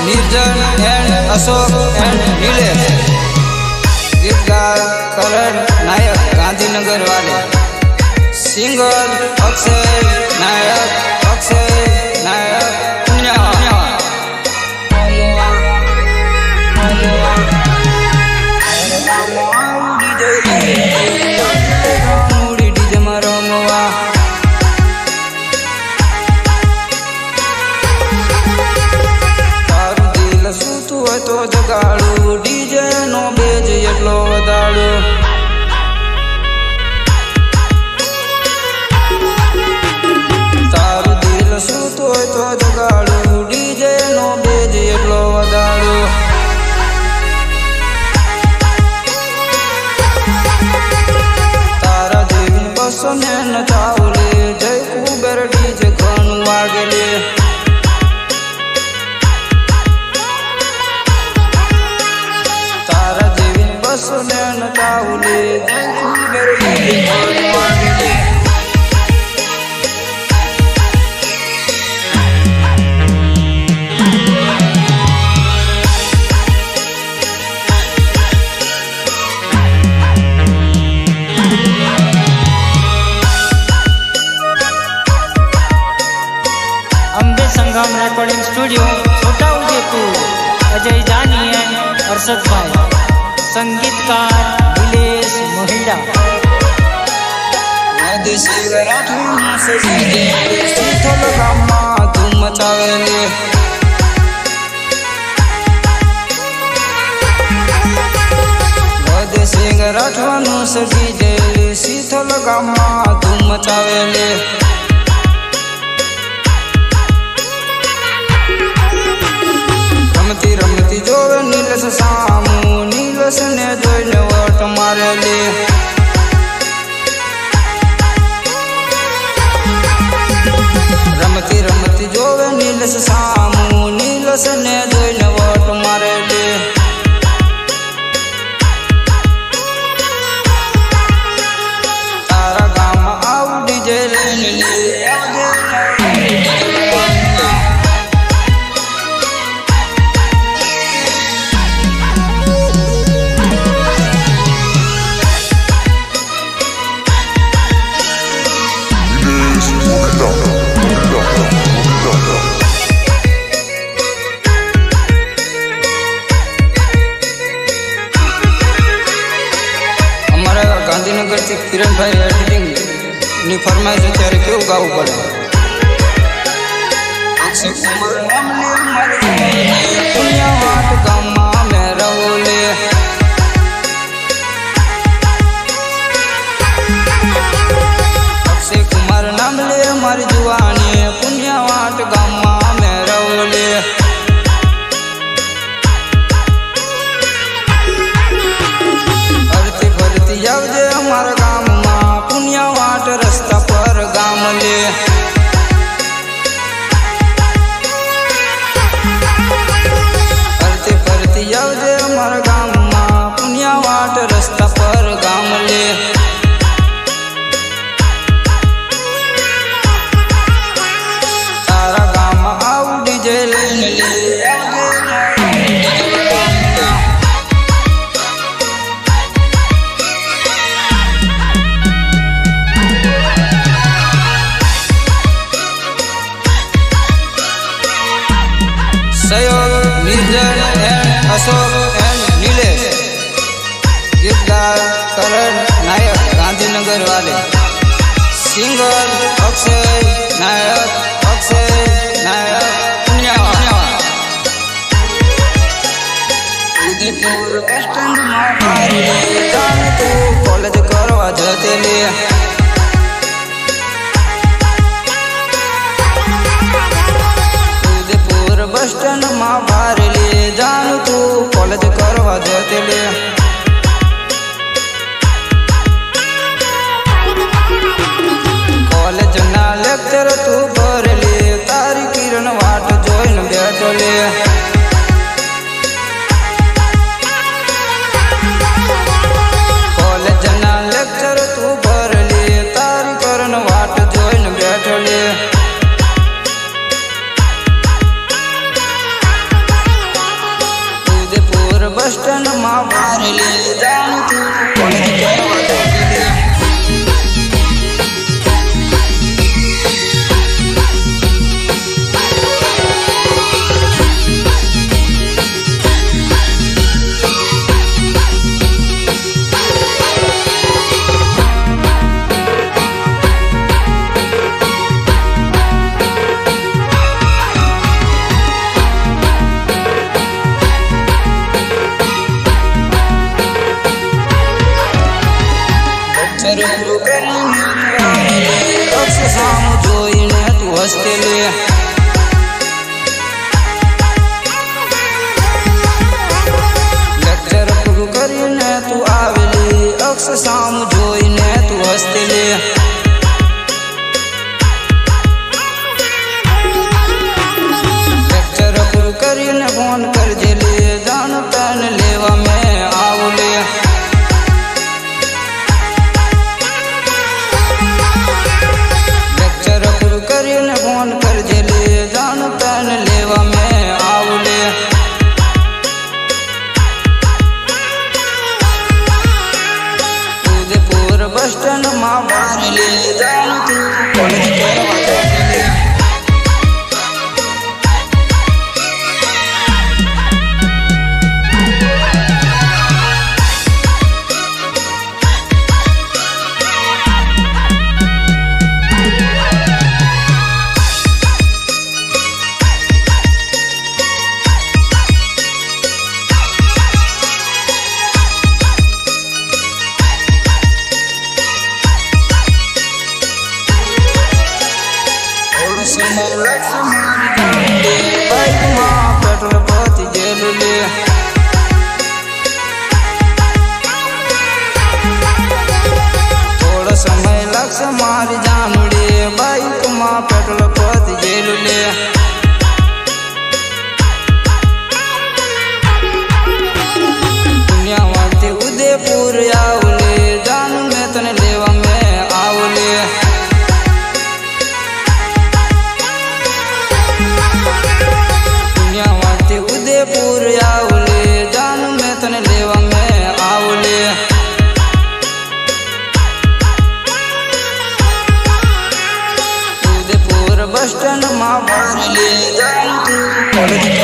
निर्जन and Ashok and Nilesh, गीतकार करण नायक गांधीनगर वाले, सिंगर अक्षय नायक तो जगाड़ू डीजे नो बेज एटलो वधाड़ू तारू दिल सूतो तो जगाड़ू डीजे नो बेज एटलो वधाड़ू तारा देवी बसो ने नचावले जय कुबेर डीजे घणु वागेले सुने नचावले जय कुबेर डीजे घणु वागेले अंबे संगम रिकॉर्डिंग स्टूडियो छोटा उदयपुर, अजय जानी एंड अरशद भाई, संगीतकार नीलेश मोहिड़ा। शीतल गामा धूम मचावेले सिंह राठवानु से डीजे शीतल गामा धूम मचावेले रमती रमती जोवे नीलेश सामू नीलेश ने जोईने वट मारेली रमती रमती जोवे नीलेश सामू नीलेश ने जोईने वट मारेली तारा गाम आव डीजे लईने गांधीनगर से किरण भाई एडिटिंग नी फरमाइश त्यारे केवुं गावुं पड़े अक्षय कुमार नामने मारी दुनिया वाट गामा में रवोले अक्षय कुमार नामले मारी जुवानी पुण्या वाट गामा में रवोले जावजे हमारा गाम मां पुण्या वाट रस्ता पर गाम ले फरते फरते जावजे हमारा गाम मां पुण्या वाट रस्ता पर गाम ले तारा गाम आव डीजे लईने ले निर्जन एंड अशोक एंड नीलेश, गीतकार करण नायक गांधीनगर वाले, सिंगर अक्षय नायक पुण्या उदयपुर बस स्टैंड जान तू कॉलेज करवा जतेले बस स्टैंड मां बारले जान तू कॉलेज करवा जतेले कॉलेज ना लेक्चर तू भरले तारी किरण वाट जोइन बैठले સ્ટેન્ડમાં વાર લે જાણ તું કોને કહેવા દે પૂરું કરીને અક્ષ સામું જોઈને તું હસતે લે લેક્ચર પૂરું કરીને તું આવેલી અક્ષ સામું જોઈને તું હસતે લે લેક્ચર પૂરું કરીને ફોન કરજે લે જાણ પેન લેવા મેં આવું લે કરીને ફોન કરજે લે જાણ પેન લેવા મેં આવું લે ઉદયપુર બસ સ્ટેન્ડમાં વાર લે જાણ તું કોને કહેવા દે બાઈકમાં પેટ્રોલ પતી જેલું લે થોડો સમય લાગશે મારી જાનુડી બાઈકમાં પેટ્રોલ પતી જેલું લે દુનિયામાંથી ઉદયપુર આવું લે જાનું મેં તને લેવા મેં આવું લે ઉદયપુર આવું લે જાનું મેં તને લેવા મેં આવું લે ઉદયપુર બસ સ્ટેન્ડમાં વાર લે જાણ તું